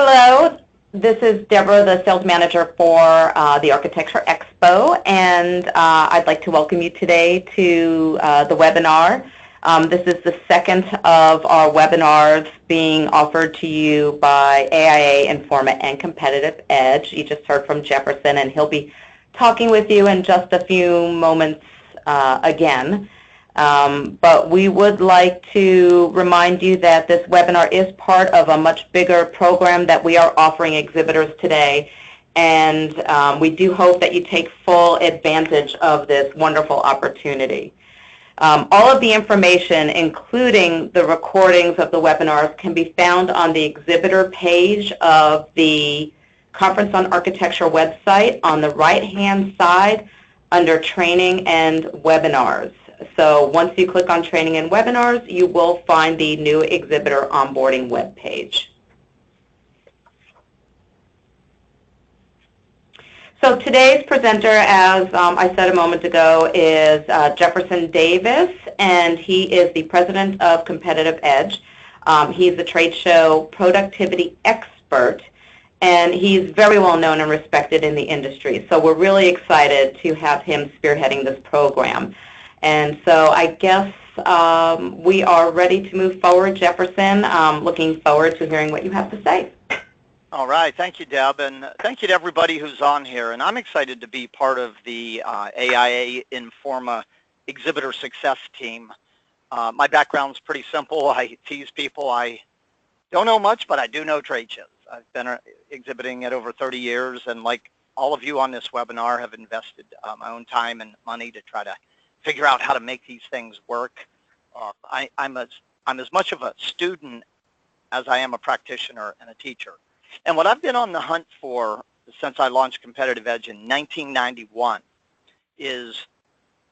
Hello, this is Deborah, the sales manager for the Architecture Expo, and I'd like to welcome you today to the webinar. This is the second of our webinars being offered to you by AIA, Informa, and Competitive Edge. You just heard from Jefferson, and he'll be talking with you in just a few moments again. But we would like to remind you that this webinar is part of a much bigger program that we are offering exhibitors today, and we do hope that you take full advantage of this wonderful opportunity. All of the information, including the recordings of the webinars, can be found on the exhibitor page of the Conference on Architecture website on the right-hand side under Training and Webinars. So once you click on Training and Webinars, you will find the new exhibitor onboarding web page. So today's presenter, as I said a moment ago, is Jefferson Davis, and he is the president of Competitive Edge. He's a trade show productivity expert, and he's very well known and respected in the industry. So we're really excited to have him spearheading this program. And so I guess we are ready to move forward, Jefferson. Looking forward to hearing what you have to say. All right. Thank you, Deb, and thank you to everybody who's on here. And I'm excited to be part of the AIA Informa Exhibitor Success Team. My background's pretty simple. I tease people. I don't know much, but I do know trade shows. I've been exhibiting at over 30 years, and like all of you on this webinar, have invested my own time and money to try to figure out how to make these things work. I'm as much of a student as I am a practitioner and a teacher. And what I've been on the hunt for since I launched Competitive Edge in 1991 is,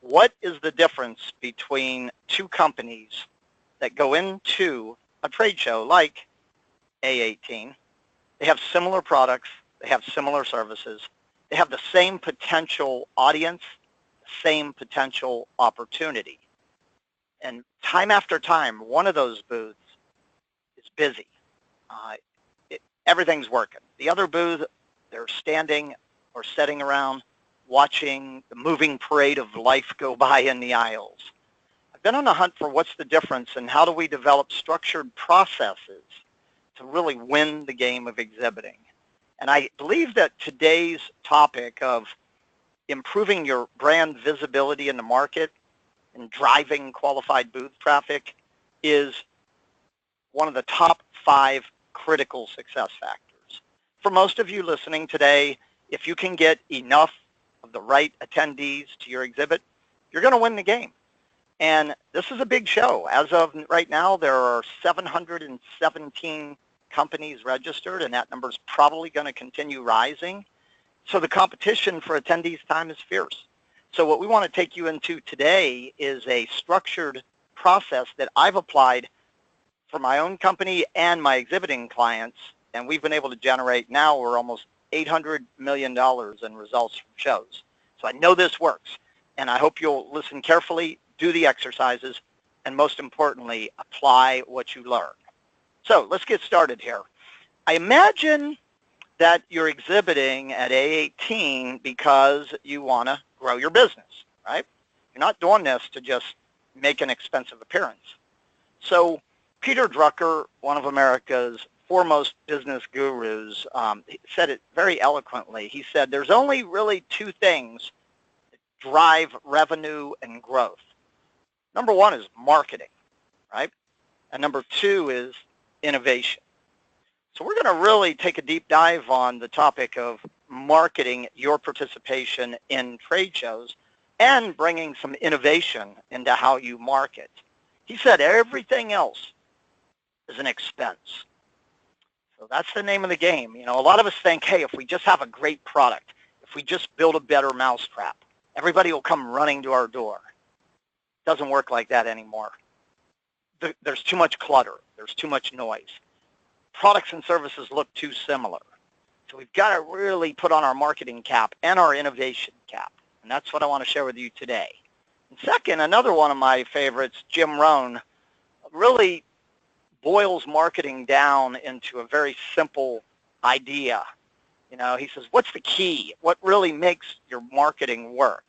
what is the difference between two companies that go into a trade show like A'18? They have similar products, they have similar services, they have the same potential audience, same potential opportunity. And time after time, one of those booths is busy. Everything's working. The other booth, they're standing or sitting around watching the moving parade of life go by in the aisles. I've been on the hunt for what's the difference and how do we develop structured processes to really win the game of exhibiting. And I believe that today's topic of improving your brand visibility in the market and driving qualified booth traffic is one of the top 5 critical success factors. For most of you listening today, if you can get enough of the right attendees to your exhibit, you're going to win the game. And this is a big show. As of right now, there are 717 companies registered, and that number is probably going to continue rising. So the competition for attendees' time is fierce. So what we want to take you into today is a structured process that I've applied for my own company and my exhibiting clients, and we've been able to generate, now we're almost $800 million in results from shows. So I know this works, and I hope you'll listen carefully, do the exercises, and most importantly, apply what you learn. So let's get started here. I imagine that you're exhibiting at A'18 because you want to grow your business, right? You're not doing this to just make an expensive appearance. So Peter Drucker, one of America's foremost business gurus, said it very eloquently. He said, there's only really 2 things that drive revenue and growth. Number 1 is marketing, right? And number 2 is innovation. So we're going to really take a deep dive on the topic of marketing your participation in trade shows and bringing some innovation into how you market. He said everything else is an expense. So that's the name of the game. You know, a lot of us think, hey, if we just have a great product, if we just build a better mousetrap, everybody will come running to our door. It doesn't work like that anymore. There's too much clutter. There's too much noise. Products and services look too similar. So we've got to really put on our marketing cap and our innovation cap. And that's what I want to share with you today. And second, another one of my favorites, Jim Rohn, really boils marketing down into a very simple idea. He says, what's the key? What really makes your marketing work?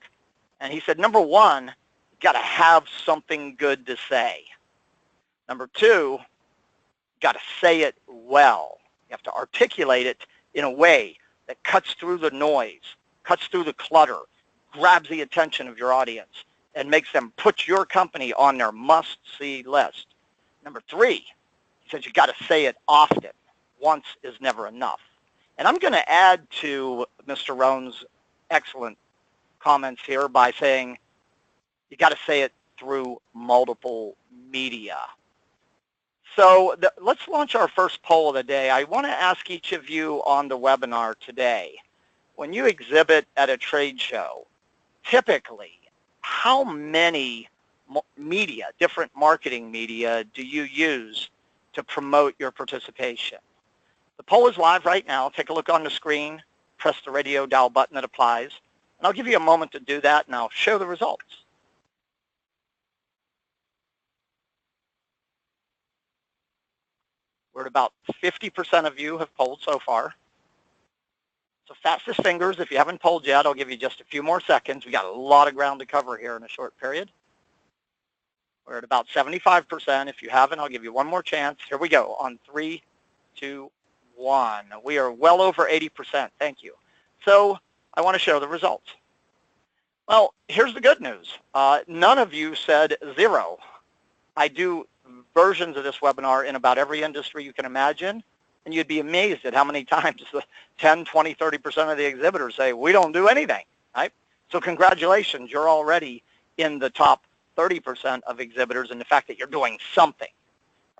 And he said, number one, you got to have something good to say. Number two, you got to say it well. You have to articulate it in a way that cuts through the noise, cuts through the clutter, grabs the attention of your audience, and makes them put your company on their must-see list. Number three, he says you got to say it often. Once is never enough. And I'm going to add to Mr. Rohn's excellent comments here by saying you got to say it through multiple media. So let's launch our first poll of the day. I want to ask each of you on the webinar today, when you exhibit at a trade show, typically, how many media, different marketing media, do you use to promote your participation? The poll is live right now. Take a look on the screen, press the radio dial button that applies, and I'll give you a moment to do that, and I'll show the results. We're at about 50% of you have polled so far. So fastest fingers, if you haven't polled yet, I'll give you just a few more seconds. We got a lot of ground to cover here in a short period. We're at about 75%. If you haven't, I'll give you one more chance. Here we go on 3, 2, 1. We are well over 80%. Thank you. So I want to show the results. Well, here's the good news. None of you said zero. I do versions of this webinar in about every industry you can imagine, and you'd be amazed at how many times 10, 20, 30% of the exhibitors say, we don't do anything, right? So congratulations, you're already in the top 30% of exhibitors and the fact that you're doing something,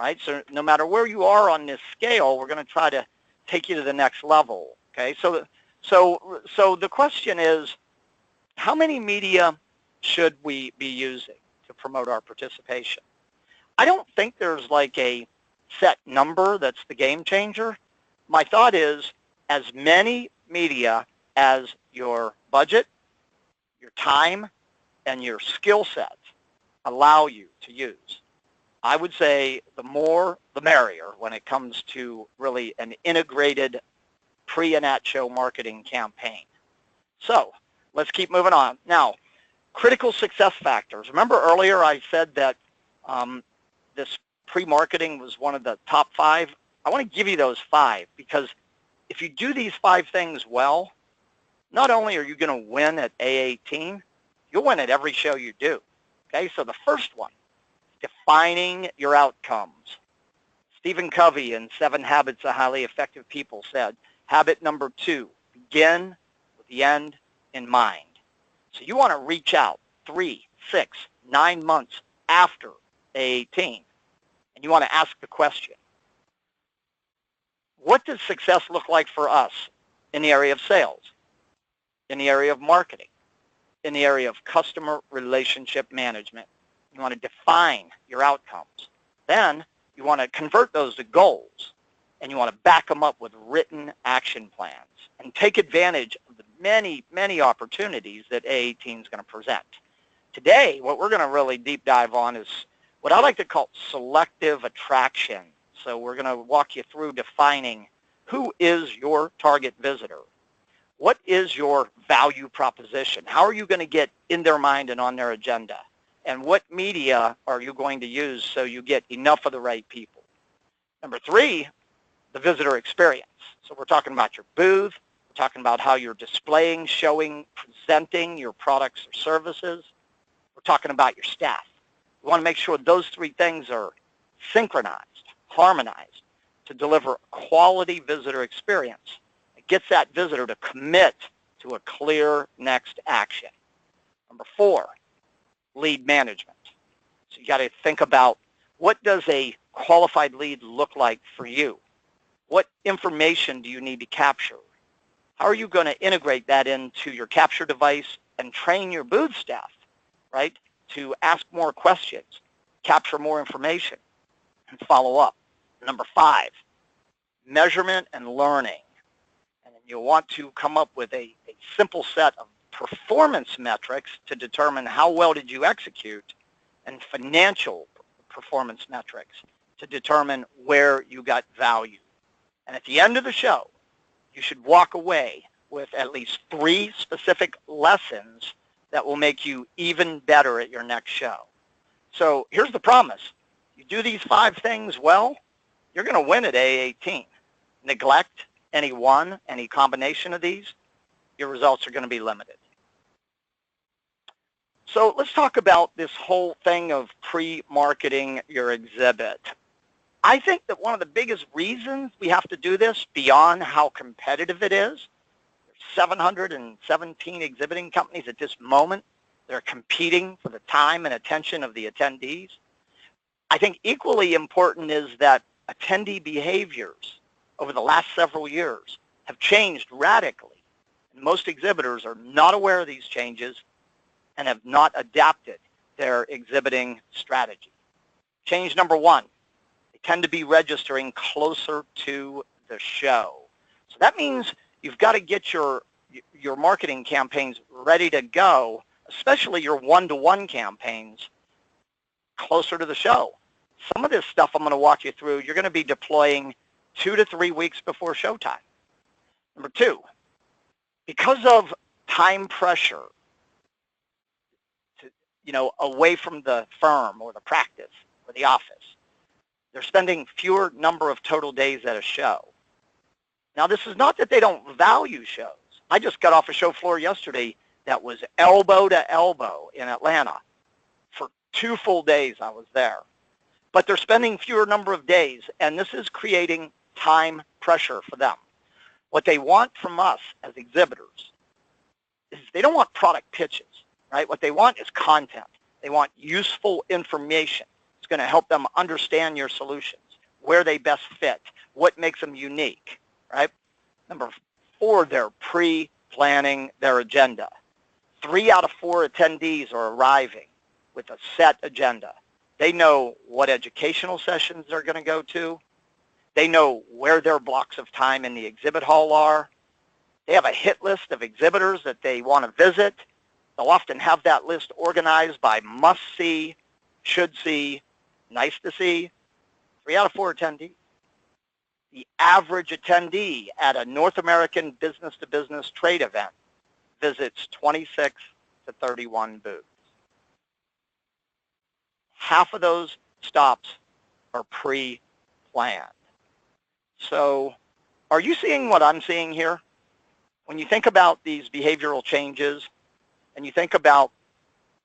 right? So no matter where you are on this scale, we're going to try to take you to the next level, okay? So the question is, how many media should we be using to promote our participation? I don't think there's like a set number that's the game changer. My thought is as many media as your budget, your time, and your skill set allow you to use. I would say the more, the merrier when it comes to really an integrated pre and at show marketing campaign. So let's keep moving on. Now, critical success factors. Remember earlier I said that this pre-marketing was one of the top 5. I want to give you those 5 because if you do these 5 things well, not only are you going to win at A'18, you'll win at every show you do. Okay, so the first one, defining your outcomes. Stephen Covey in 7 Habits of Highly Effective People said, habit number 2, begin with the end in mind. So you want to reach out 3, 6, 9 months after A'18, and you want to ask the question, what does success look like for us in the area of sales, in the area of marketing, in the area of customer relationship management? You want to define your outcomes. Then you want to convert those to goals, and you want to back them up with written action plans and take advantage of the many, many opportunities that A'18 is going to present. Today, what we're going to really deep dive on is what I like to call selective attraction. So we're going to walk you through defining who is your target visitor. What is your value proposition? How are you going to get in their mind and on their agenda? And what media are you going to use so you get enough of the right people? Number 3, the visitor experience. So we're talking about your booth. We're talking about how you're displaying, showing, presenting your products or services. We're talking about your staff. We want to make sure those 3 things are synchronized, harmonized to deliver a quality visitor experience. It gets that visitor to commit to a clear next action. Number 4, lead management. So you got to think about, what does a qualified lead look like for you? What information do you need to capture? How are you going to integrate that into your capture device and train your booth staff, right, to ask more questions, capture more information, and follow up? Number 5, measurement and learning. And you'll want to come up with a simple set of performance metrics to determine how well did you execute, and financial performance metrics to determine where you got value. And at the end of the show, you should walk away with at least 3 specific lessons that will make you even better at your next show. So here's the promise. You do these 5 things well, you're going to win at A'18. Neglect any one, any combination of these, your results are going to be limited. So let's talk about this whole thing of pre-marketing your exhibit. I think that one of the biggest reasons we have to do this, beyond how competitive it is, there's 717 exhibiting companies at this moment that are competing for the time and attention of the attendees. I think equally important is that attendee behaviors over the last several years have changed radically. And most exhibitors are not aware of these changes and have not adapted their exhibiting strategy. Change number 1, they tend to be registering closer to the show. So that means you've got to get your marketing campaigns ready to go, especially your one-to-one campaigns, closer to the show. Some of this stuff I'm going to walk you through, you're going to be deploying 2 to 3 weeks before showtime. Number 2, because of time pressure, away from the firm or the practice or the office, they're spending fewer number of total days at a show. Now, this is not that they don't value shows. I just got off a show floor yesterday that was elbow to elbow in Atlanta. For 2 full days I was there. But they're spending fewer number of days, and this is creating time pressure for them. What they want from us as exhibitors is they don't want product pitches, right? What they want is content. They want useful information. It's going to help them understand your solutions, where they best fit, what makes them unique, right? Number 4, they're pre-planning their agenda. 3 out of 4 attendees are arriving with a set agenda. They know what educational sessions they're going to go to. They know where their blocks of time in the exhibit hall are. They have a hit list of exhibitors that they want to visit. They'll often have that list organized by must see, should see, nice to see. 3 out of 4 attendees. The average attendee at a North American business-to-business trade event visits 26 to 31 booths. Half of those stops are pre-planned. So are you seeing what I'm seeing here? When you think about these behavioral changes and you think about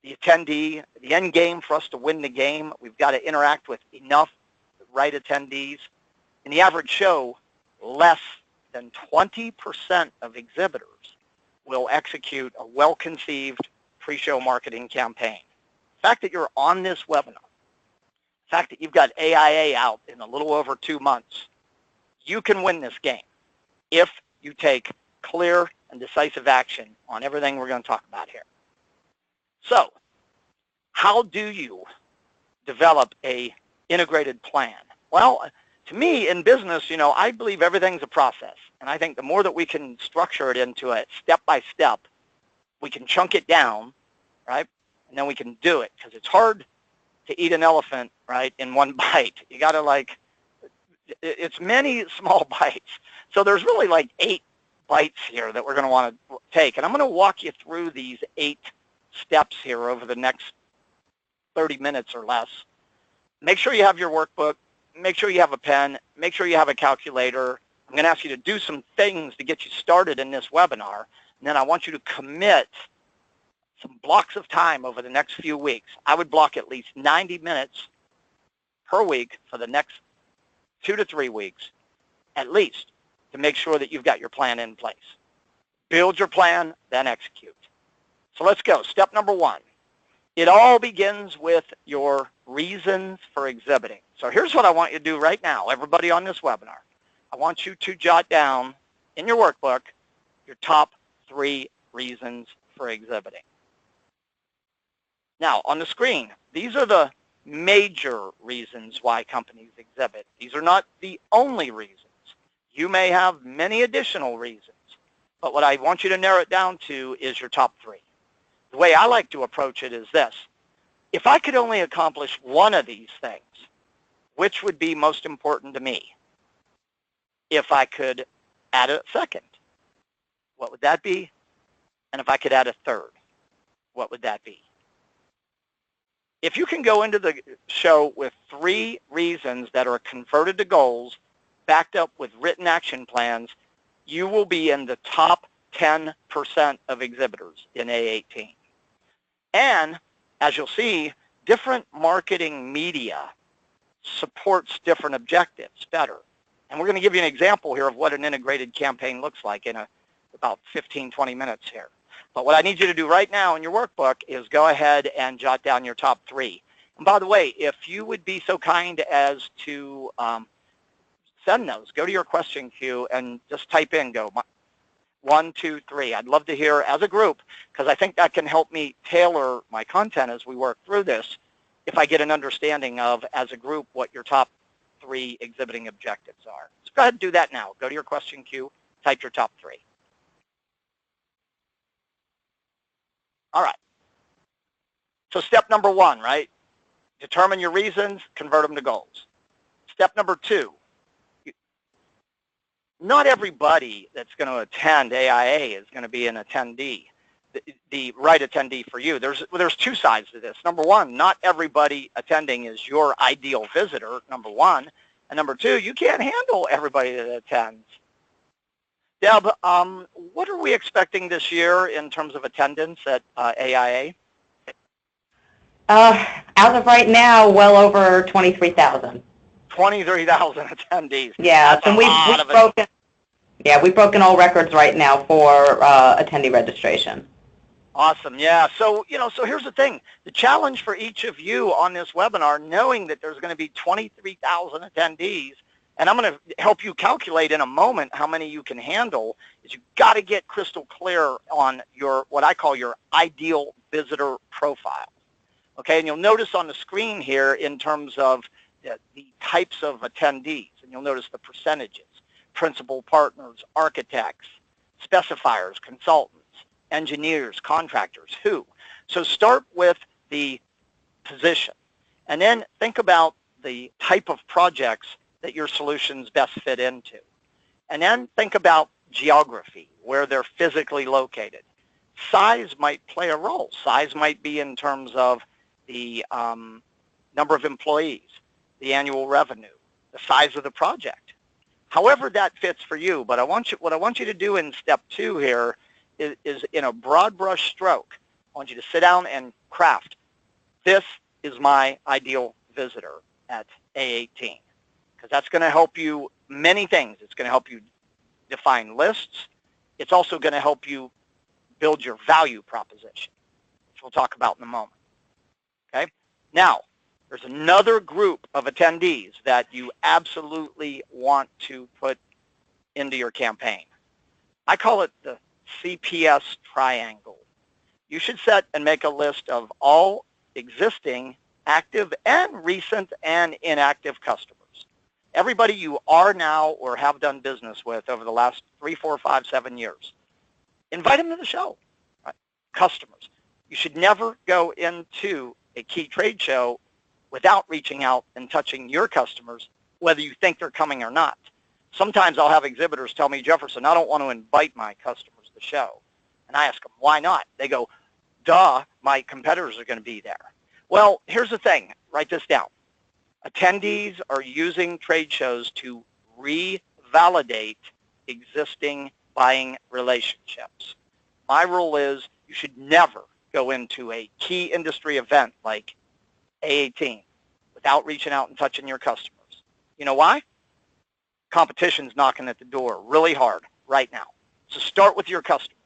the attendee, the end game for us to win the game, we've got to interact with enough right attendees. In the average show, less than 20% of exhibitors will execute a well-conceived pre-show marketing campaign. The fact that you're on this webinar, the fact that you've got AIA out in a little over 2 months, you can win this game if you take clear and decisive action on everything we're going to talk about here. So, how do you develop a integrated plan? Well, to me, in business, I believe everything's a process. And I think the more that we can structure it into it step by step, we can chunk it down, right? And then we can do it. Because it's hard to eat an elephant, right, in one bite. You got to it's many small bites. So there's really 8 bites here that we're going to want to take. And I'm going to walk you through these 8 steps here over the next 30 minutes or less. Make sure you have your workbook. Make sure you have a pen. Make sure you have a calculator. I'm going to ask you to do some things to get you started in this webinar. And then I want you to commit some blocks of time over the next few weeks. I would block at least 90 minutes per week for the next 2 to 3 weeks, at least, to make sure that you've got your plan in place. Build your plan, then execute. So let's go. Step number 1. It all begins with your reasons for exhibiting. So here's what I want you to do right now, everybody on this webinar. I want you to jot down in your workbook your top 3 reasons for exhibiting. Now, on the screen, these are the major reasons why companies exhibit. These are not the only reasons. You may have many additional reasons, but what I want you to narrow it down to is your top 3. The way I like to approach it is this. If I could only accomplish one of these things, which would be most important to me? If I could add a second, what would that be? And if I could add a third, what would that be? If you can go into the show with 3 reasons that are converted to goals, backed up with written action plans, you will be in the top 10% of exhibitors in A'18. And as you'll see, different marketing media supports different objectives better. And we're going to give you an example here of what an integrated campaign looks like in about 15, 20 minutes here. But what I need you to do right now in your workbook is go ahead and jot down your top 3. And by the way, if you would be so kind as to send those, go to your question queue and just type in, go 1, 2, 3. I'd love to hear as a group, because I think that can help me tailor my content as we work through this, if I get an understanding of, as a group, what your top 3 exhibiting objectives are. So go ahead and do that now. Go to your question queue, type your top 3. All right. So step number 1, right? Determine your reasons, convert them to goals. Step number 2, not everybody that's going to attend AIA is going to be an attendee, the right attendee for you. There's 2 sides to this. Number 1, not everybody attending is your ideal visitor, number 1. And number 2, you can't handle everybody that attends. Deb, what are we expecting this year in terms of attendance at AIA? As of right now, well over 23,000. 23,000 attendees. Yeah, That's we've broken all records right now for attendee registration. Awesome. Yeah. So, so here's the thing. The challenge for each of you on this webinar, knowing that there's going to be 23,000 attendees, and I'm going to help you calculate in a moment how many you can handle, is you've got to get crystal clear on your, what I call your ideal visitor profile. Okay. And you'll notice on the screen here in terms of the types of attendees, and you'll notice the percentages: principal partners, architects, specifiers, consultants, engineers, contractors, who. So start with the position, and then think about the type of projects that your solutions best fit into. And then think about geography, where they're physically located. Size might play a role. Size might be in terms of the number of employees, the annual revenue, the size of the project. However that fits for you, but what I want you to do in step 2 here is in a broad brush stroke, I want you to sit down and craft, this is my ideal visitor at A'18, because that's going to help you many things. It's going to help you define lists. It's also going to help you build your value proposition, which we'll talk about in a moment. Okay? Now, there's another group of attendees that you absolutely want to put into your campaign. I call it the CPS Triangle. You should set and make a list of all existing, active, and recent and inactive customers. Everybody you are now or have done business with over the last 3, 4, 5, 7 years. Invite them to the show. Right? Customers. You should never go into a key trade show without reaching out and touching your customers, whether you think they're coming or not. Sometimes I'll have exhibitors tell me, Jefferson, I don't want to invite my customers to the show. And I ask them, why not? They go, duh, my competitors are going to be there. Well, here's the thing. Write this down. Attendees are using trade shows to revalidate existing buying relationships. My rule is you should never go into a key industry event like A'18 without reaching out and touching your customers. You know why? Competition's knocking at the door really hard right now. So start with your customers.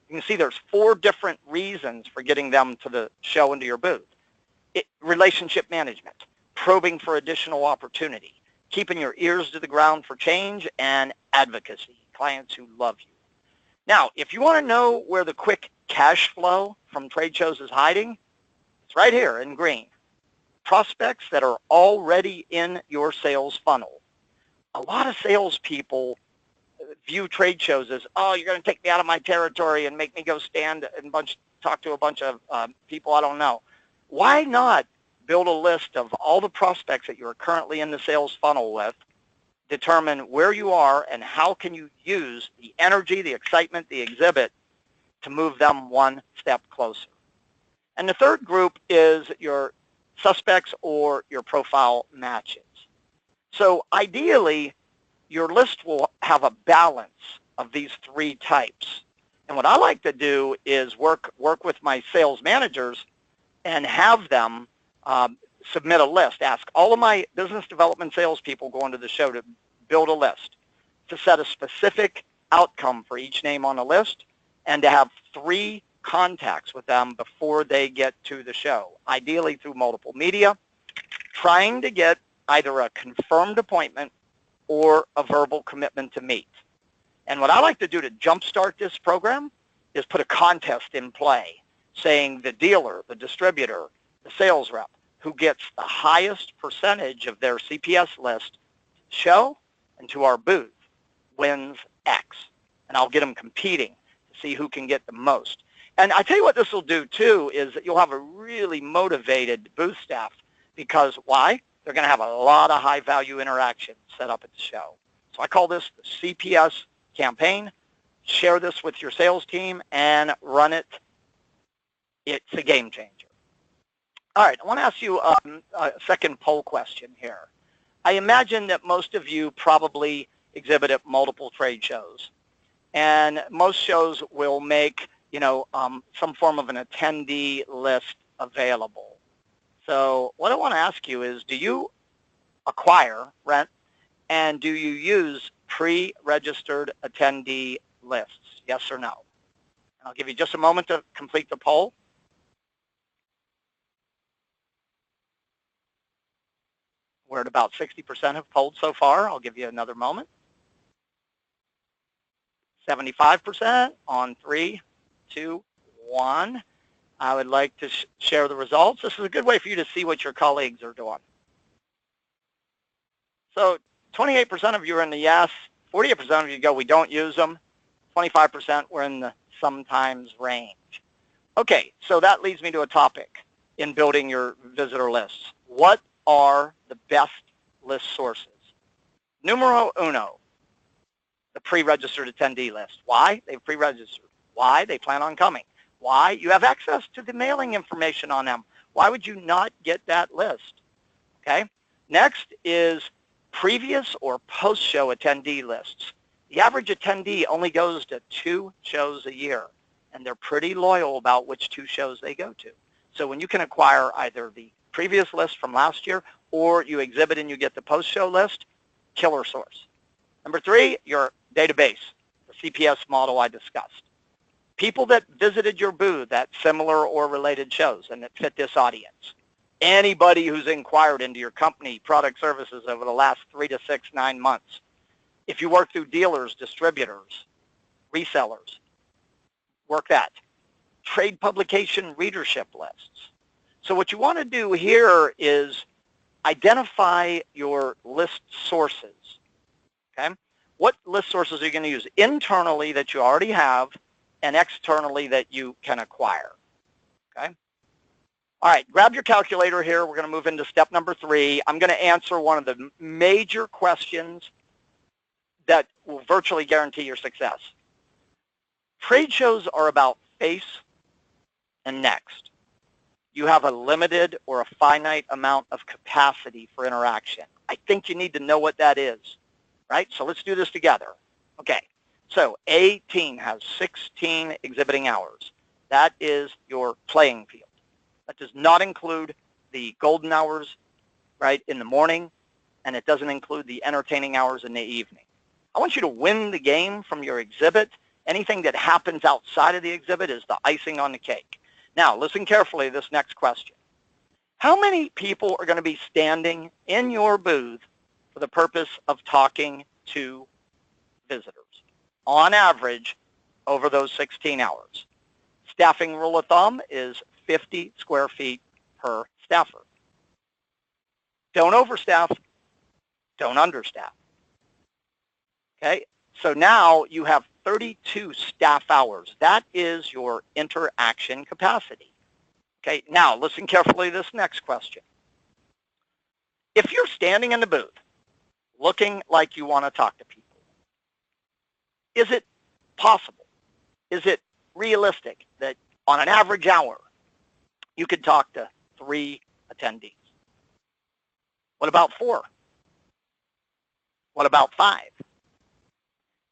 You can see there's 4 different reasons for getting them to the show, into your booth. Relationship management, probing for additional opportunity, keeping your ears to the ground for change, and advocacy, clients who love you. Now, if you want to know where the quick cash flow from trade shows is hiding, it's right here in green. Prospects that are already in your sales funnel. A lot of salespeople view trade shows as, oh, you're going to take me out of my territory and make me go stand and talk to a bunch of people I don't know. Why not build a list of all the prospects that you're currently in the sales funnel with, determine where you are and how can you use the energy, the excitement, the exhibit to move them one step closer. And the third group is your suspects or your profile matches. So ideally, your list will have a balance of these three types. And what I like to do is work with my sales managers and have them submit a list. Ask all of my business development salespeople going to the show to build a list, to set a specific outcome for each name on the list, and to have 3 contacts with them before they get to the show, ideally through multiple media, trying to get either a confirmed appointment or a verbal commitment to meet. And what I like to do to jumpstart this program is put a contest in play, saying the dealer, the distributor, the sales rep, who gets the highest percentage of their CPS list show and to our booth wins X. And I'll get them competing to see who can get the most. And I tell you what this will do too is that you'll have a really motivated booth staff, because why? They're going to have a lot of high-value interactions set up at the show. So I call this the CPS campaign. Share this with your sales team and run it. It's a game changer. All right, I want to ask you a second poll question here. I imagine that most of you probably exhibit at multiple trade shows, and most shows will make some form of an attendee list available. So what I want to ask you is, do you acquire, rent, and do you use pre-registered attendee lists? Yes or no? And I'll give you just a moment to complete the poll. We're at about 60% have polled so far. I'll give you another moment. 75% on 3, 2, 1. I would like to share the results. This is a good way for you to see what your colleagues are doing. So 28% of you are in the yes, 48% of you go, we don't use them, 25% were in the sometimes range. Okay, so that leads me to a topic in building your visitor lists. What are the best list sources? Numero uno, the pre-registered attendee list. Why? They've pre-registered. Why? They plan on coming. Why? You have access to the mailing information on them. Why would you not get that list? Okay. Next is previous or post-show attendee lists. The average attendee only goes to 2 shows a year, and they're pretty loyal about which 2 shows they go to. So when you can acquire either the previous list from last year or you exhibit and you get the post-show list, killer source. Number 3, your database, the CPS model I discussed. People that visited your booth at similar or related shows and that fit this audience. Anybody who's inquired into your company, product, services over the last 3 to 6, 9 months. If you work through dealers, distributors, resellers, work that. Trade publication readership lists. So what you want to do here is identify your list sources. Okay? What list sources are you going to use internally that you already have and externally that you can acquire? Okay? All right, grab your calculator here. We're going to move into step number 3. I'm going to answer one of the major questions that will virtually guarantee your success. Trade shows are about face and next. You have a limited or a finite amount of capacity for interaction. I think you need to know what that is, right? So let's do this together. Okay, so A'18 has 16 exhibiting hours. That is your playing field. That does not include the golden hours, right, in the morning, and it doesn't include the entertaining hours in the evening. I want you to win the game from your exhibit. Anything that happens outside of the exhibit is the icing on the cake. Now, listen carefully to this next question. How many people are going to be standing in your booth for the purpose of talking to visitors? On average, over those 16 hours. Staffing rule of thumb is 50 square feet per staffer. Don't overstaff, don't understaff. Okay, so now you have 32 staff hours. That is your interaction capacity. Okay, now listen carefully to this next question. If you're standing in the booth, looking like you want to talk to people. Is it possible? Is it realistic that on an average hour, you could talk to 3 attendees? What about 4? What about 5?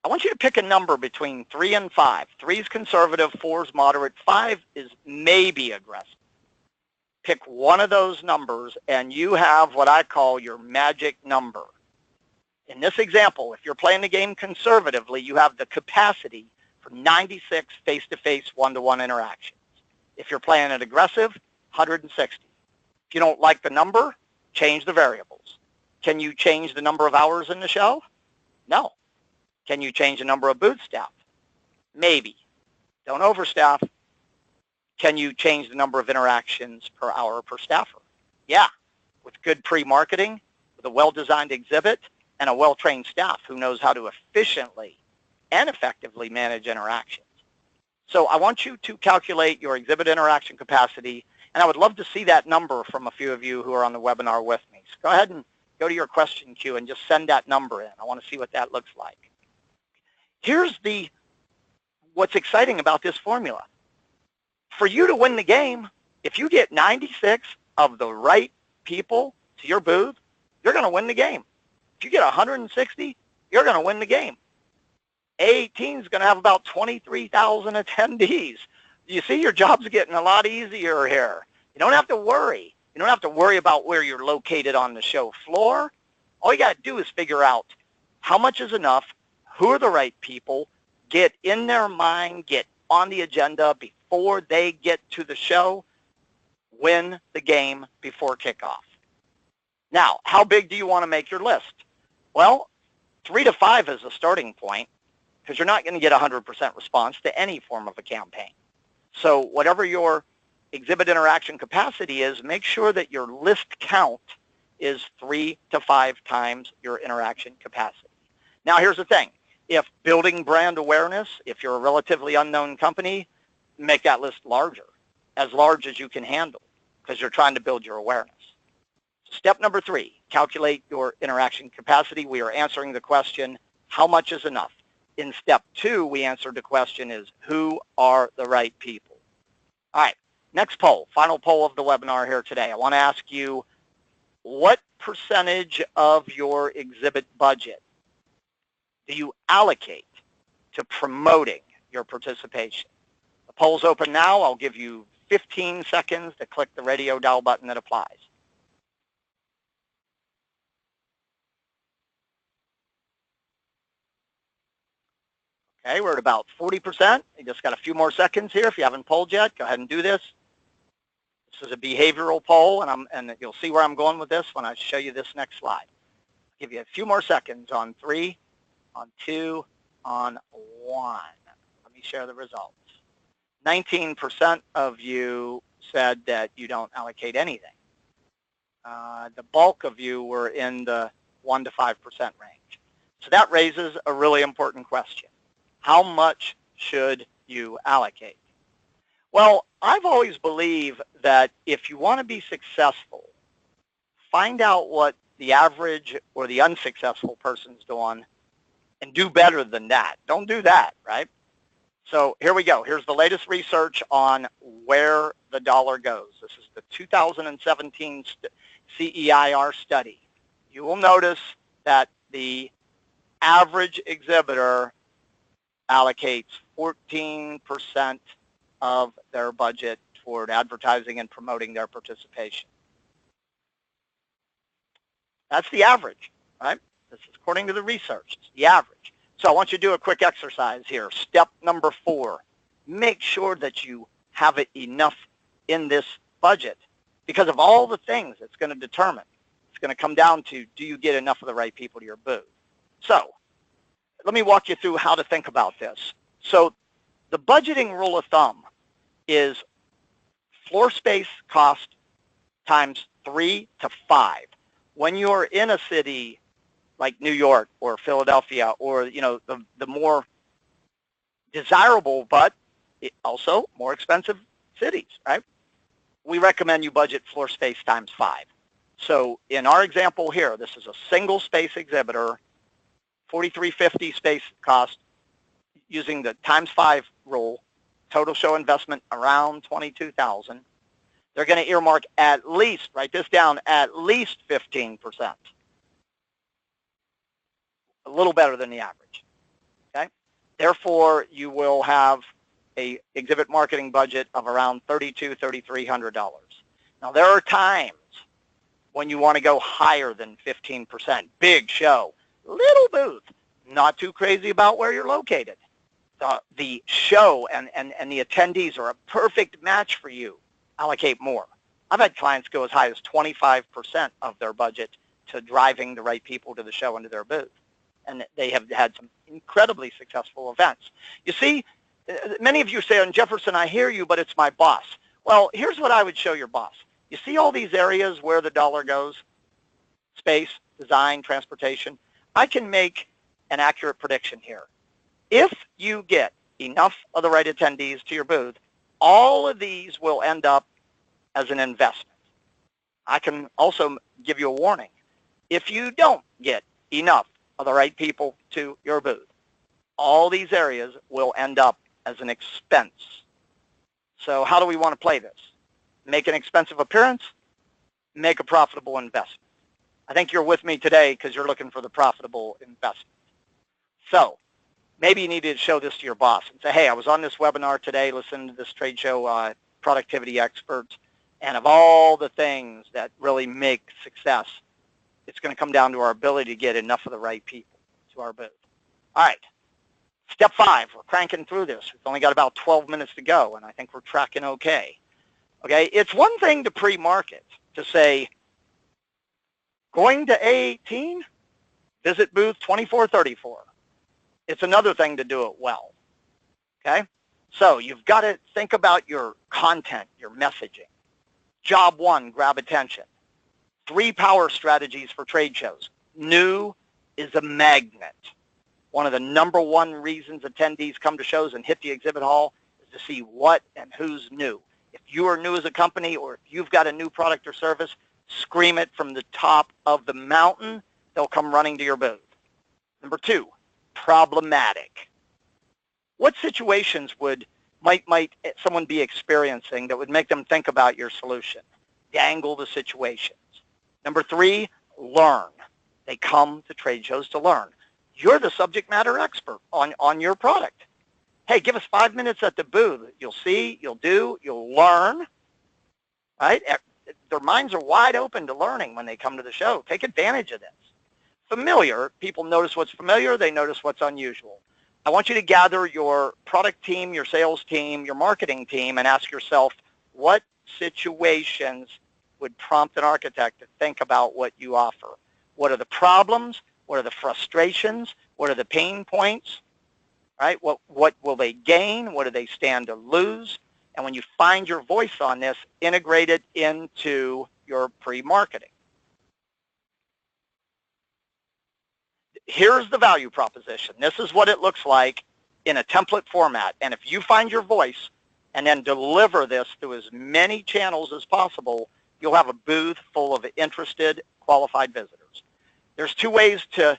I want you to pick a number between 3 and 5. 3 is conservative, 4 is moderate, 5 is maybe aggressive. Pick one of those numbers, and you have what I call your magic number. In this example, if you're playing the game conservatively, you have the capacity for 96 face-to-face, one-to-one interactions. If you're playing it aggressive, 160. If you don't like the number, change the variables. Can you change the number of hours in the show? No. Can you change the number of booth staff? Maybe. Don't overstaff. Can you change the number of interactions per hour per staffer? Yeah. With good pre-marketing, with a well-designed exhibit, and a well-trained staff who knows how to efficiently and effectively manage interactions. So I want you to calculate your exhibit interaction capacity, and I would love to see that number from a few of you who are on the webinar with me. So go ahead and go to your question queue and just send that number in. I want to see what that looks like. Here's what's exciting about this formula. For you to win the game, if you get 96 of the right people to your booth, you're going to win the game. If you get 160, you're going to win the game. A'18 is going to have about 23,000 attendees. You see, your job's getting a lot easier here. You don't have to worry. You don't have to worry about where you're located on the show floor. All you got to do is figure out how much is enough, who are the right people, get in their mind, get on the agenda before they get to the show, win the game before kickoff. Now, how big do you want to make your list? Well, 3 to 5 is a starting point because you're not going to get 100% response to any form of a campaign. So whatever your exhibit interaction capacity is, make sure that your list count is 3 to 5 times your interaction capacity. Now, here's the thing. If building brand awareness, if you're a relatively unknown company, make that list larger, as large as you can handle, because you're trying to build your awareness. Step number 3, calculate your interaction capacity. We are answering the question, how much is enough? In step 2, we answered the question is, who are the right people? All right, next poll, final poll of the webinar here today. I want to ask you, what percentage of your exhibit budget do you allocate to promoting your participation? The poll's open now. I'll give you 15 seconds to click the radio dial button that applies. Okay, we're at about 40%. You just got a few more seconds here. If you haven't polled yet, go ahead and do this. This is a behavioral poll, and you'll see where I'm going with this when I show you this next slide. I'll give you a few more seconds on 3, on 2, on 1. Let me share the results. 19% of you said that you don't allocate anything. The bulk of you were in the 1 to 5% range. So that raises a really important question. How much should you allocate? Well, I've always believed that if you want to be successful, find out what the average or the unsuccessful person's doing and do better than that. Don't do that, right? So here we go. Here's the latest research on where the dollar goes. This is the 2017 CEIR study. You will notice that the average exhibitor allocates 14% of their budget toward advertising and promoting their participation. That's the average, right? This is according to the research. It's the average. So I want you to do a quick exercise here. Step number 4, make sure that you have it enough in this budget because of all the things it's going to determine. It's going to come down to, do you get enough of the right people to your booth? So let me walk you through how to think about this. So the budgeting rule of thumb is floor space cost times 3 to 5. When you're in a city like New York or Philadelphia or, the more desirable but also more expensive cities, right? We recommend you budget floor space times 5. So in our example here, this is a single space exhibitor, $43.50 space cost, using the ×5 rule, total show investment around $22,000. They're going to earmark at least, write this down, at least 15%. A little better than the average. Okay? Therefore, you will have a exhibit marketing budget of around $3,200, $3,300. Now, there are times when you want to go higher than 15%. Big show, little booth, not too crazy about where you're located. The show and the attendees are a perfect match for you. Allocate more. I've had clients go as high as 25% of their budget to driving the right people to the show and to their booth. And they have had some incredibly successful events. You see, many of you say, Jefferson, I hear you, but it's my boss. Well, here's what I would show your boss. You see all these areas where the dollar goes? Space, design, transportation. I can make an accurate prediction here. If you get enough of the right attendees to your booth, all of these will end up as an investment. I can also give you a warning. If you don't get enough of the right people to your booth, all these areas will end up as an expense. So how do we want to play this? Make an expensive appearance, make a profitable investment. I think you're with me today because you're looking for the profitable investment. So maybe you need to show this to your boss and say, hey, I was on this webinar today, listening to this trade show, productivity experts, and of all the things that really make success, it's going to come down to our ability to get enough of the right people to our booth. All right. Step 5, we're cranking through this. We've only got about 12 minutes to go, and I think we're tracking okay. Okay, it's one thing to pre-market, to say, going to A'18, visit booth 2434. It's another thing to do it well. Okay, so you've got to think about your content, your messaging. Job 1, grab attention. 3 power strategies for trade shows. New is a magnet. One of the #1 reasons attendees come to shows and hit the exhibit hall is to see what and who's new. If you are new as a company, or if you've got a new product or service, scream it from the top of the mountain. They'll come running to your booth. Number 2, problematic. What situations might someone be experiencing that would make them think about your solution? Dangle the situations. Number 3, learn. They come to trade shows to learn. You're the subject matter expert on your product. Hey, give us 5 minutes at the booth. You'll see, you'll do, you'll learn, right? Their minds are wide open to learning when they come to the show. Take advantage of this. Familiar, people notice what's familiar, they notice what's unusual. I want you to gather your product team, your sales team, your marketing team, and ask yourself, what situations would prompt an architect to think about what you offer? What are the problems? What are the frustrations? What are the pain points? Right? What will they gain? What do they stand to lose? And when you find your voice on this, integrate it into your pre-marketing. Here's the value proposition. This is what it looks like in a template format. And if you find your voice and then deliver this through as many channels as possible, you'll have a booth full of interested, qualified visitors. There's 2 ways to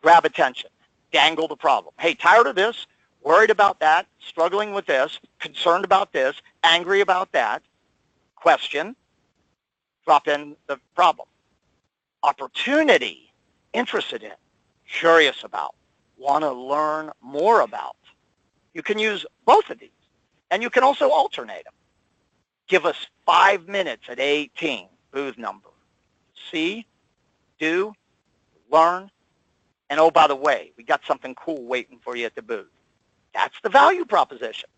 grab attention. Dangle the problem. Hey, tired of this, worried about that, struggling with this, concerned about this, angry about that. Question, drop in the problem. Opportunity, interested in, curious about, want to learn more about. You can use both of these, and you can also alternate them. Give us 5 minutes at A'18, booth number. See, do, learn, and oh, by the way, we got something cool waiting for you at the booth. That's the value proposition.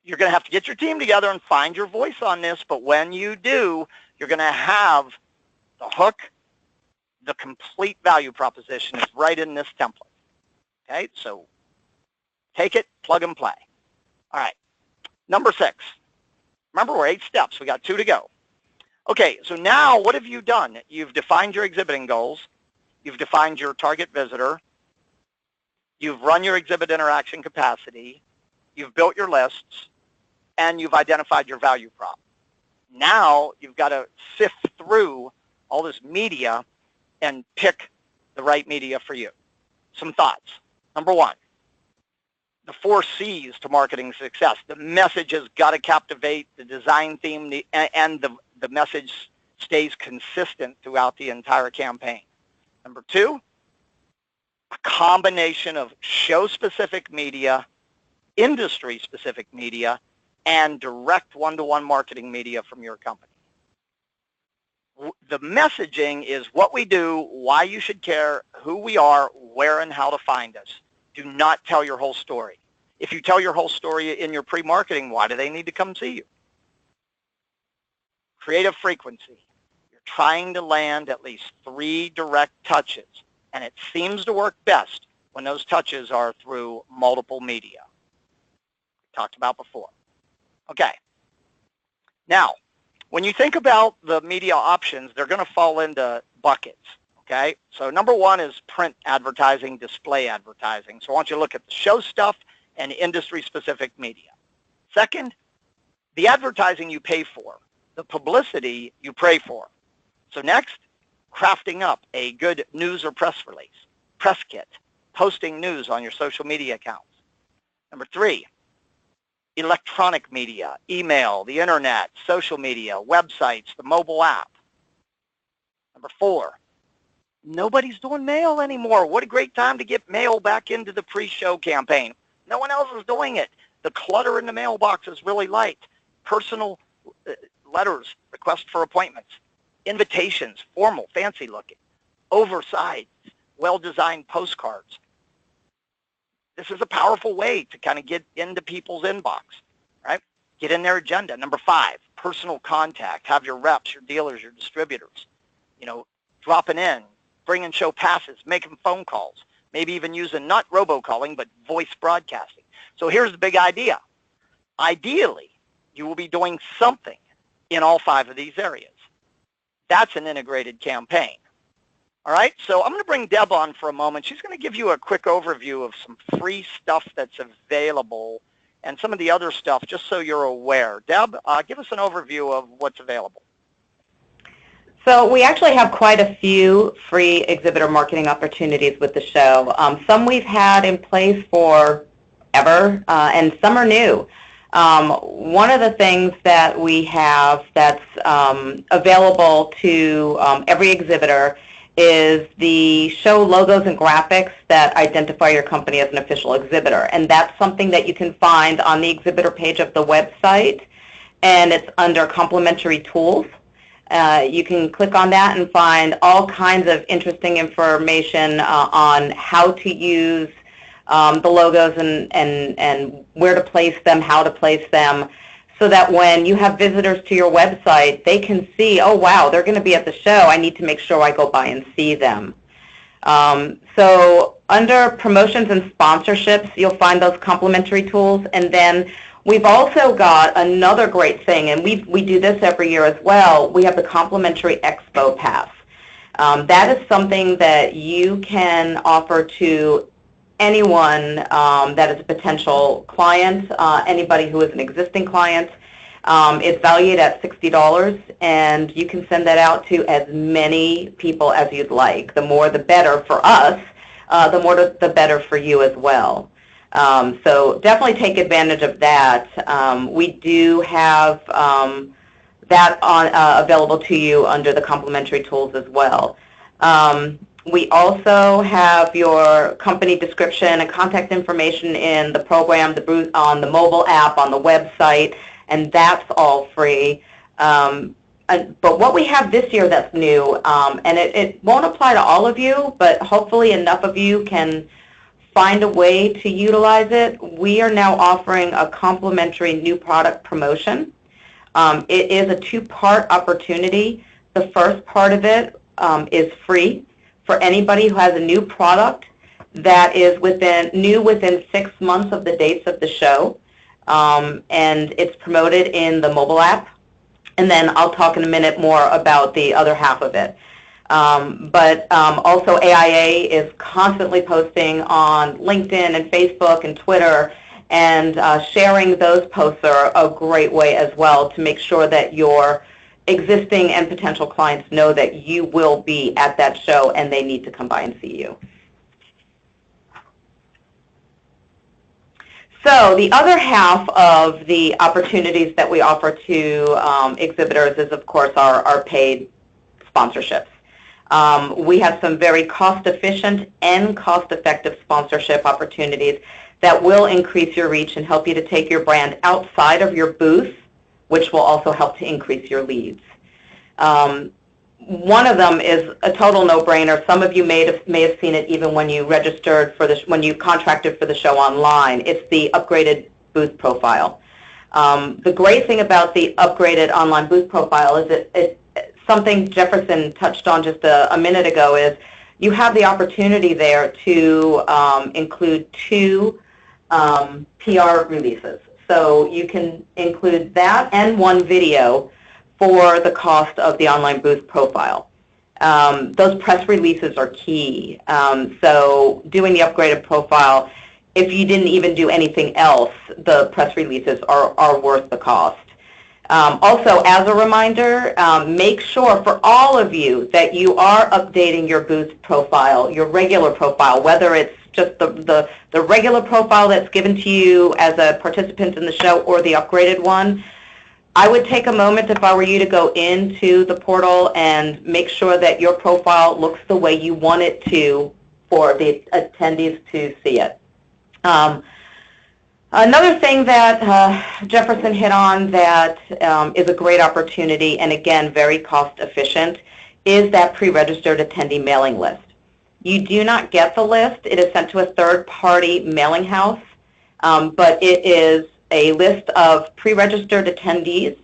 You're going to have to get your team together and find your voice on this, but when you do, you're going to have the hook. The complete value proposition is right in this template. Okay, so take it, plug and play. All right, number 6. Remember, we're 8 steps. We got 2 to go. Okay, so now what have you done? You've defined your exhibiting goals. You've defined your target visitor. You've run your exhibit interaction capacity. You've built your lists. And you've identified your value prop. Now you've got to sift through all this media, and pick the right media for you. Some thoughts. Number one, the 4 C's to marketing success. The message has got to captivate, the design theme, and the message stays consistent throughout the entire campaign. Number 2, a combination of show-specific media, industry-specific media, and direct one-to-one marketing media from your company. The messaging is what we do, why you should care, who we are, where and how to find us. Do not tell your whole story. If you tell your whole story in your pre-marketing, why do they need to come see you? Creative frequency. You're trying to land at least 3 direct touches, and it seems to work best when those touches are through multiple media. We talked about before. Okay. Now, when you think about the media options, they're going to fall into buckets. Okay, so number 1 is print advertising, display advertising. So I want you to look at the show stuff and industry-specific media. Second, the advertising you pay for, the publicity you pray for. So next, crafting up a good news or press release, press kit, posting news on your social media accounts. Number 3, electronic media, email, the internet, social media, websites, the mobile app. Number 4, nobody's doing mail anymore. What a great time to get mail back into the pre-show campaign. No one else is doing it. The clutter in the mailbox is really light. Personal letters, requests for appointments, invitations, formal, fancy looking, oversized, well-designed postcards. This is a powerful way to kind of get into people's inbox, right? Get in their agenda. Number 5, personal contact. Have your reps, your dealers, your distributors, dropping in, bringing show passes, making phone calls, maybe even using not robocalling, but voice broadcasting. So here's the big idea. Ideally, you will be doing something in all 5 of these areas. That's an integrated campaign. All right, so I'm going to bring Deb on for a moment. She's going to give you a quick overview of some free stuff that's available and some of the other stuff, just so you're aware. Deb, give us an overview of what's available. So we actually have quite a few free exhibitor marketing opportunities with the show. Some we've had in place for ever, and some are new. One of the things that we have that's available to every exhibitor is the show logos and graphics that identify your company as an official exhibitor. And that's something that you can find on the exhibitor page of the website, and it's under complimentary tools. You can click on that and find all kinds of interesting information on how to use the logos and where to place them, how to place them, so that when you have visitors to your website, they can see, oh, wow, they're going to be at the show. I need to make sure I go by and see them. So under promotions and sponsorships, you'll find those complimentary tools. And then we've also got another great thing, and we do this every year as well. We have the complimentary Expo Pass. That is something that you can offer to anyone that is a potential client, anybody who is an existing client. It's valued at $60, and you can send that out to as many people as you'd like. The more the better for us, the more the better for you as well. So definitely take advantage of that. We do have that available to you under the complimentary tools as well. We also have your company description and contact information in the program, the booth, on the mobile app, on the website, and that's all free. But what we have this year that's new, and it won't apply to all of you, but hopefully enough of you can find a way to utilize it. We are now offering a complimentary new product promotion. It is a 2-part opportunity. The first part of it is free for anybody who has a new product that is within 6 months of the dates of the show, and it's promoted in the mobile app. And then I'll talk in a minute more about the other half of it. But also AIA is constantly posting on LinkedIn and Facebook and Twitter, and sharing those posts are a great way as well to make sure that your existing and potential clients know that you will be at that show and they need to come by and see you. So the other half of the opportunities that we offer to exhibitors is, of course, our paid sponsorships. We have some very cost-efficient and cost-effective sponsorship opportunities that will increase your reach and help you to take your brand outside of your booth, which will also help to increase your leads. One of them is a total no-brainer. Some of you may have seen it even when you registered for when you contracted for the show online. It's the upgraded booth profile. The great thing about the upgraded online booth profile is that something Jefferson touched on just a minute ago is you have the opportunity there to include 2 PR releases. So you can include that and 1 video for the cost of the online booth profile. Those press releases are key. So doing the upgraded profile, if you didn't even do anything else, the press releases are worth the cost. Also, as a reminder, make sure for all of you that you are updating your booth profile, your regular profile, whether it's just the regular profile that's given to you as a participant in the show or the upgraded one. I would take a moment if I were you to go into the portal and make sure that your profile looks the way you want it to for the attendees to see it. Another thing that Jefferson hit on that is a great opportunity and, again, very cost efficient is that pre-registered attendee mailing list. You do not get the list. It is sent to a third-party mailing house, but it is a list of pre-registered attendees,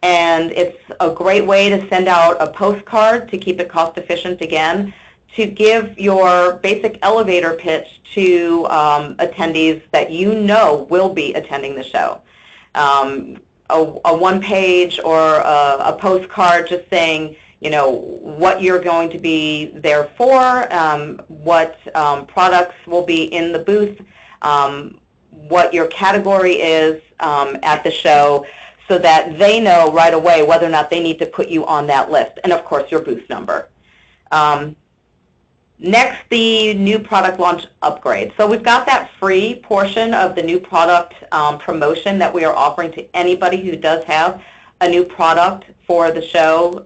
and it's a great way to send out a postcard to keep it cost efficient again, to give your basic elevator pitch to attendees that you know will be attending the show. A one-page or a postcard just saying, you know, what you're going to be there for, what products will be in the booth, what your category is at the show, so that they know right away whether or not they need to put you on that list, and of course your booth number. Next, the new product launch upgrade. So we've got that free portion of the new product promotion that we are offering to anybody who does have a new product for the show.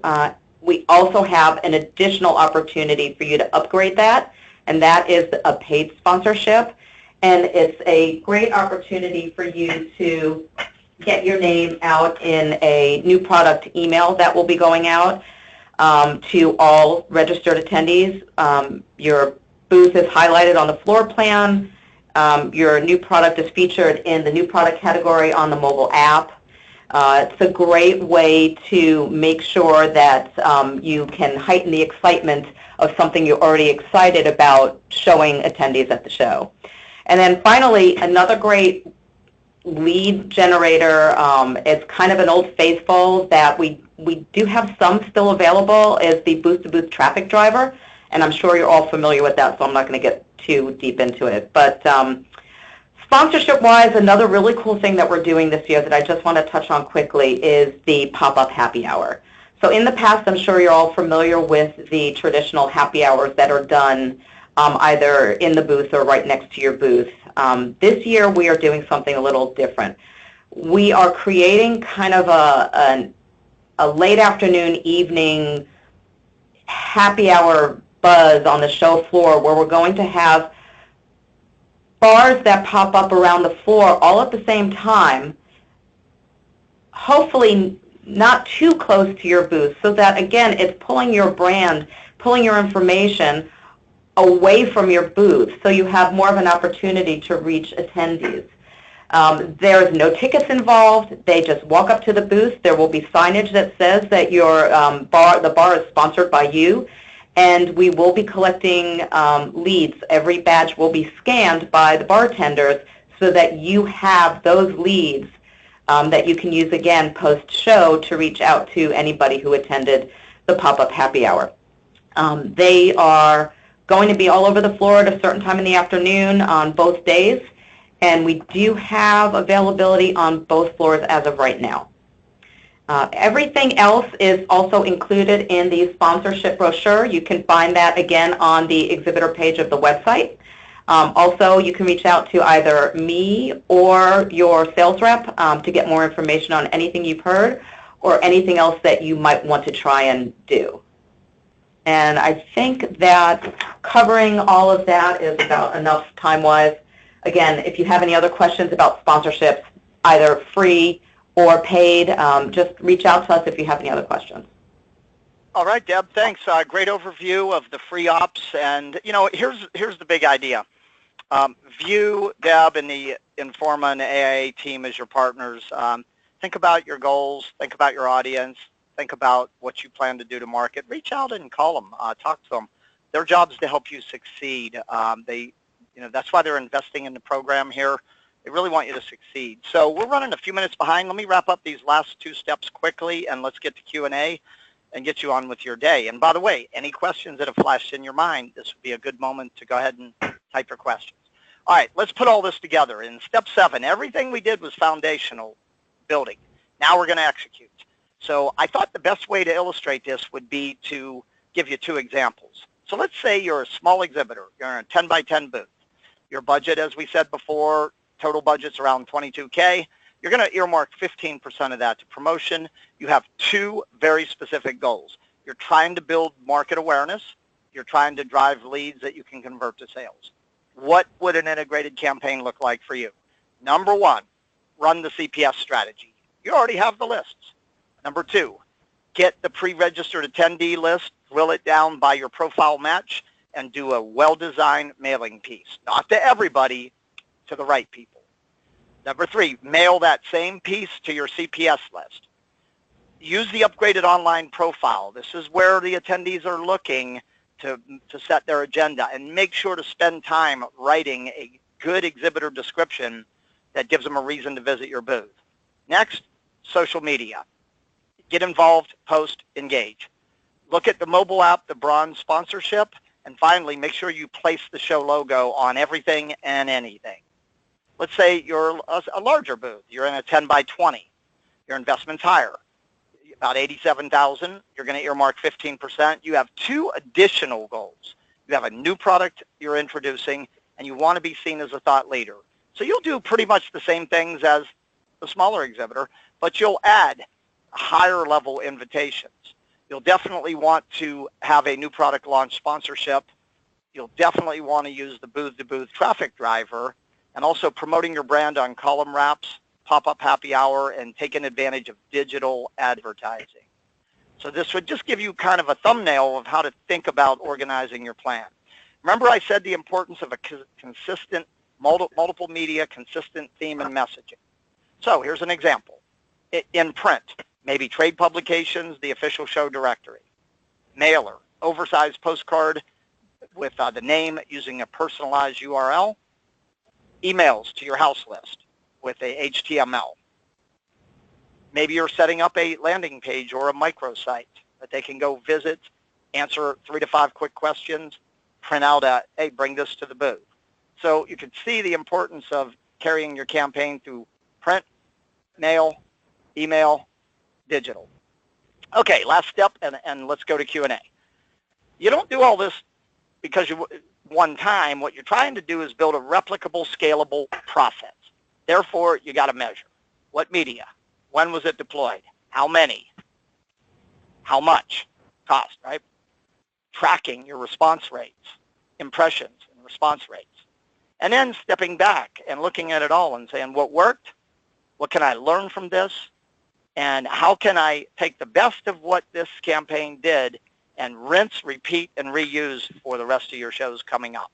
We also have an additional opportunity for you to upgrade that, and that is a paid sponsorship. And it's a great opportunity for you to get your name out in a new product email that will be going out to all registered attendees. Your booth is highlighted on the floor plan. Your new product is featured in the new product category on the mobile app. It's a great way to make sure that you can heighten the excitement of something you're already excited about showing attendees at the show. And then finally, another great lead generator, it's kind of an old faithful that we do have some still available, is the booth-to-booth traffic driver. And I'm sure you're all familiar with that, so I'm not going to get too deep into it. But sponsorship-wise, another really cool thing that we're doing this year that I just want to touch on quickly is the pop-up happy hour. So in the past, I'm sure you're all familiar with the traditional happy hours that are done either in the booth or right next to your booth. This year, we are doing something a little different. We are creating kind of a late afternoon, evening happy hour buzz on the show floor where we're going to have bars that pop up around the floor all at the same time, hopefully not too close to your booth, so that, again, it's pulling your brand, pulling your information away from your booth, so you have more of an opportunity to reach attendees. There's no tickets involved. They just walk up to the booth. There will be signage that says that your the bar is sponsored by you, and we will be collecting leads. Every badge will be scanned by the bartenders so that you have those leads that you can use again post-show to reach out to anybody who attended the pop-up happy hour. They are going to be all over the floor at a certain time in the afternoon on both days, and we do have availability on both floors as of right now. Everything else is also included in the sponsorship brochure. You can find that again on the exhibitor page of the website. Also, you can reach out to either me or your sales rep to get more information on anything you've heard or anything else that you might want to try and do. And I think that covering all of that is about enough time-wise. Again, if you have any other questions about sponsorships, either free or paid, just reach out to us if you have any other questions. All right, Deb, thanks. Great overview of the free ops. And, you know, here's the big idea. View Deb and the Informa and the AIA team as your partners. Think about your goals. Think about your audience. Think about what you plan to do to market. Reach out and call them. Talk to them. Their job is to help you succeed. That's why they're investing in the program here. They really want you to succeed. So we're running a few minutes behind. Let me wrap up these last two steps quickly, and let's get to Q&A and get you on with your day. And by the way, any questions that have flashed in your mind, this would be a good moment to go ahead and type your questions. All right, let's put all this together. In step 7, everything we did was foundational building. Now we're going to execute. So I thought the best way to illustrate this would be to give you 2 examples. So let's say you're a small exhibitor. You're in a 10 by 10 booth. Your budget, as we said before, total budget's around $22K. You're going to earmark 15% of that to promotion. You have 2 very specific goals. You're trying to build market awareness. You're trying to drive leads that you can convert to sales. What would an integrated campaign look like for you? Number 1, run the CPS strategy. You already have the lists. Number 2, get the pre-registered attendee list, drill it down by your profile match, and do a well-designed mailing piece. Not to everybody, to the right people. Number 3, mail that same piece to your CPS list. Use the upgraded online profile. This is where the attendees are looking to set their agenda, and make sure to spend time writing a good exhibitor description that gives them a reason to visit your booth. Next, social media. Get involved, post, engage. Look at the mobile app, the bronze sponsorship, and finally, make sure you place the show logo on everything and anything. Let's say you're a larger booth. You're in a 10 by 20. Your investment's higher, about $87,000. You're going to earmark 15%. You have 2 additional goals. You have a new product you're introducing, and you want to be seen as a thought leader. So you'll do pretty much the same things as the smaller exhibitor, but you'll add higher level invitations. You'll definitely want to have a new product launch sponsorship. You'll definitely want to use the booth-to-booth traffic driver, and also promoting your brand on column wraps, pop-up happy hour, and taking advantage of digital advertising. So this would just give you kind of a thumbnail of how to think about organizing your plan. Remember I said the importance of a consistent, multiple media, consistent theme and messaging. So here's an example. In print, maybe trade publications, the official show directory. Mailer, oversized postcard with the name using a personalized URL. Emails to your house list with a HTML. Maybe you're setting up a landing page or a microsite that they can go visit, answer 3 to 5 quick questions, print out hey, bring this to the booth. So you can see the importance of carrying your campaign through print, mail, email, digital. Okay, last step, and let's go to Q&A. You don't do all this because one time. What you're trying to do is build a replicable, scalable process. Therefore, you got to measure. What media? When was it deployed? How many? How much? Cost, right? Tracking your response rates, impressions and response rates. And then stepping back and looking at it all and saying, what worked? What can I learn from this? And how can I take the best of what this campaign did and rinse, repeat, and reuse for the rest of your shows coming up?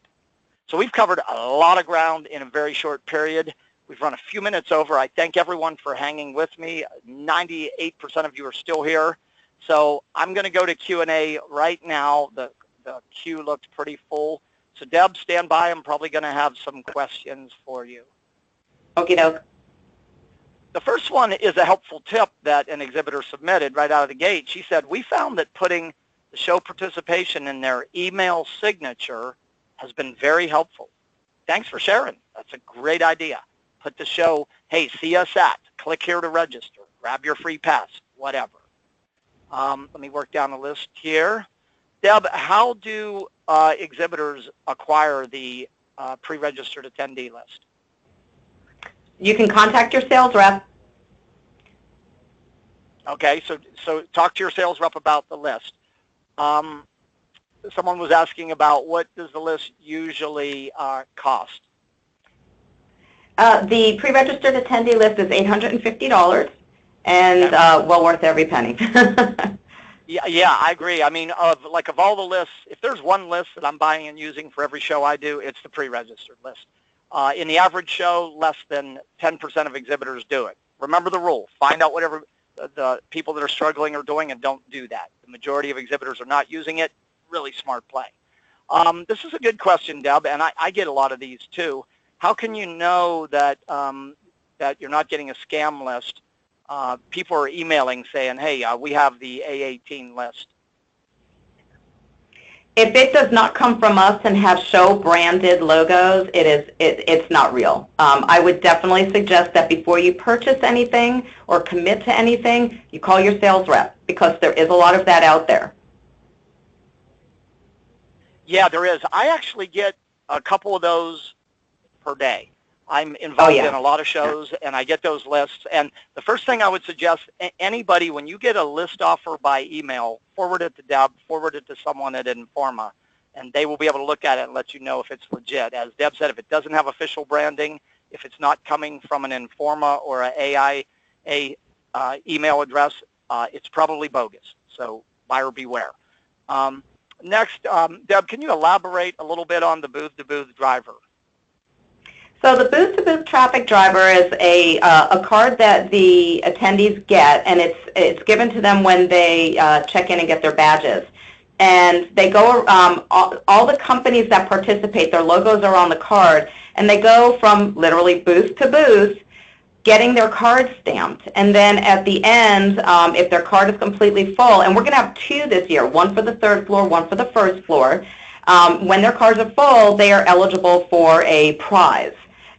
So we've covered a lot of ground in a very short period. We've run a few minutes over. I thank everyone for hanging with me. 98% of you are still here. So I'm going to go to Q&A right now. The queue looked pretty full. So Deb, stand by. I'm probably going to have some questions for you. Okie doke. The first one is a helpful tip that an exhibitor submitted right out of the gate. She said, we found that putting the show participation in their email signature has been very helpful. Thanks for sharing. That's a great idea. Put the show, hey, see us at, click here to register, grab your free pass. whatever. Let me work down the list here. Deb, how do exhibitors acquire the pre-registered attendee list? You can contact your sales rep. Okay, so talk to your sales rep about the list. Someone was asking about what does the list usually cost? The pre-registered attendee list is $850, and well worth every penny. Yeah, I agree. I mean, of all the lists, if there's one list that I'm buying and using for every show I do, it's the pre-registered list. In the average show, less than 10% of exhibitors do it. Remember the rule. Find out whatever the people that are struggling are doing and don't do that. The majority of exhibitors are not using it. Really smart play. This is a good question, Deb, and I get a lot of these too. How can you know that that you're not getting a scam list? People are emailing saying, hey, we have the A'18 list. If it does not come from us and have show branded logos, it's not real. I would definitely suggest that before you purchase anything or commit to anything, you call your sales rep, because there is a lot of that out there. Yeah, there is. I actually get a couple of those per day. I'm involved in a lot of shows, and I get those lists. And the first thing I would suggest, anybody, when you get a list offer by email, forward it to Deb, forward it to someone at Informa, and they will be able to look at it and let you know if it's legit. As Deb said, if it doesn't have official branding, if it's not coming from an Informa or an AIA email address, it's probably bogus. So buyer beware. Next, Deb, can you elaborate a little bit on the booth-to-booth driver? So the booth-to-booth traffic driver is a card that the attendees get, and it's given to them when they check in and get their badges. And they go, all the companies that participate, their logos are on the card, and they go from literally booth to booth, getting their card stamped. And then at the end, if their card is completely full, and we're going to have two this year, one for the third floor, one for the first floor, when their cards are full, they are eligible for a prize.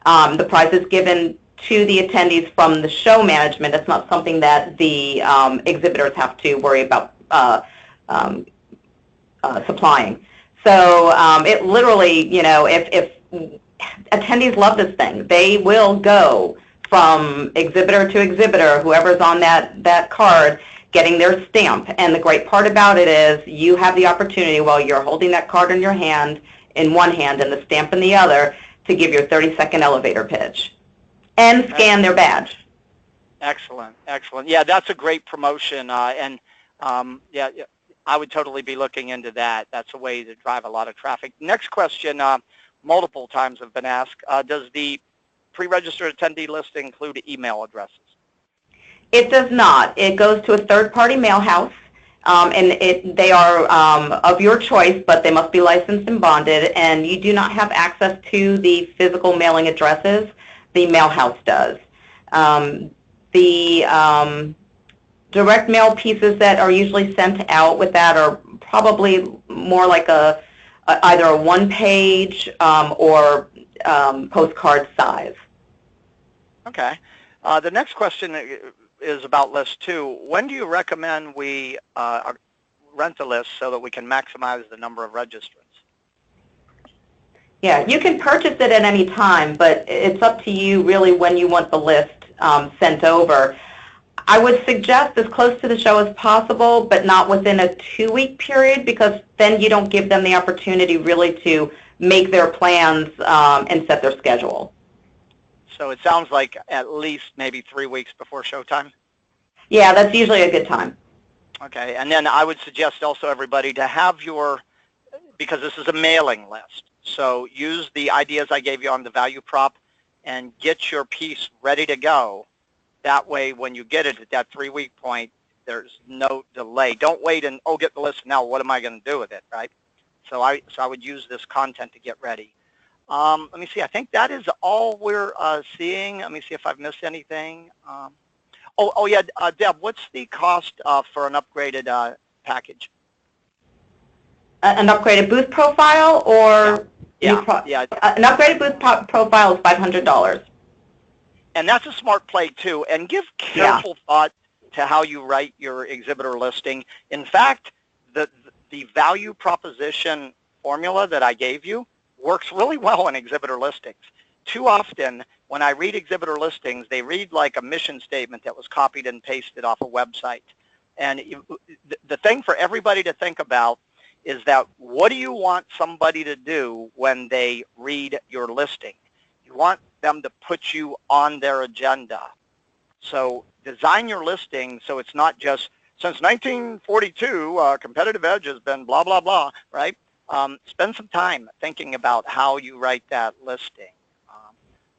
The prize is given to the attendees from the show management. It's not something that the exhibitors have to worry about supplying. So it literally, you know, if attendees love this thing, they will go from exhibitor to exhibitor, whoever's on that card, getting their stamp. And the great part about it is you have the opportunity, while you're holding that card in your hand, in one hand, and the stamp in the other, to give your 30-second elevator pitch and scan their badge. Excellent, excellent. Yeah, that's a great promotion, and yeah, I would totally be looking into that. That's a way to drive a lot of traffic. Next question, multiple times have been asked, does the pre-registered attendee list include email addresses? It does not. It goes to a third-party mail house, and they are of your choice, but they must be licensed and bonded, and you do not have access to the physical mailing addresses. The mail house does. The direct mail pieces that are usually sent out with that are probably more like either a one-page or postcard size. Okay. The next question is about list 2. When do you recommend we rent a list so that we can maximize the number of registrants? Yeah, you can purchase it at any time, but it's up to you really when you want the list sent over. I would suggest as close to the show as possible, but not within a 2-week period, because then you don't give them the opportunity really to make their plans and set their schedule. So it sounds like at least maybe 3 weeks before showtime? Yeah, that's usually a good time. Okay, and then I would suggest also everybody to have because this is a mailing list, so use the ideas I gave you on the value prop and get your piece ready to go. That way, when you get it at that 3-week point, there's no delay. Don't wait and, get the list now, what am I going to do with it, right? So I would use this content to get ready. Let me see. I think that is all we're seeing. Let me see if I've missed anything. Yeah, Deb, what's the cost for an upgraded package? An upgraded booth profile, or yeah. An upgraded booth profile is $500. And that's a smart play too. And give careful thought to how you write your exhibitor listing. In fact, the value proposition formula that I gave you works really well in exhibitor listings. Too often, when I read exhibitor listings, they read like a mission statement that was copied and pasted off a website. And the thing for everybody to think about is that what do you want somebody to do when they read your listing? You want them to put you on their agenda. So design your listing so it's not just, since 1942, competitive edge has been blah, blah, blah, right? Spend some time thinking about how you write that listing.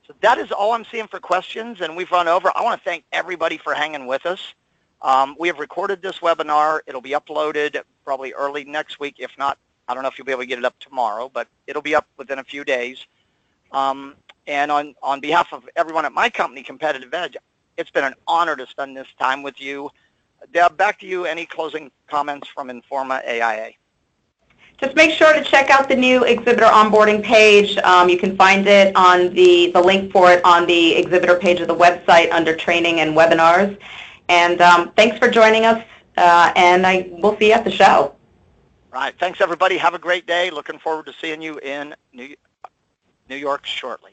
So that is all I'm seeing for questions, and we've run over. I want to thank everybody for hanging with us. We have recorded this webinar. It'll be uploaded probably early next week. If not, I don't know if you'll be able to get it up tomorrow, but it'll be up within a few days. And on behalf of everyone at my company, Competitive Edge, it's been an honor to spend this time with you. Deb, back to you. Any closing comments from Informa AIA? Just make sure to check out the new exhibitor onboarding page. You can find it on the link for it on the exhibitor page of the website under training and webinars. And thanks for joining us, and we'll see you at the show. Right. Thanks, everybody. Have a great day. Looking forward to seeing you in New York shortly.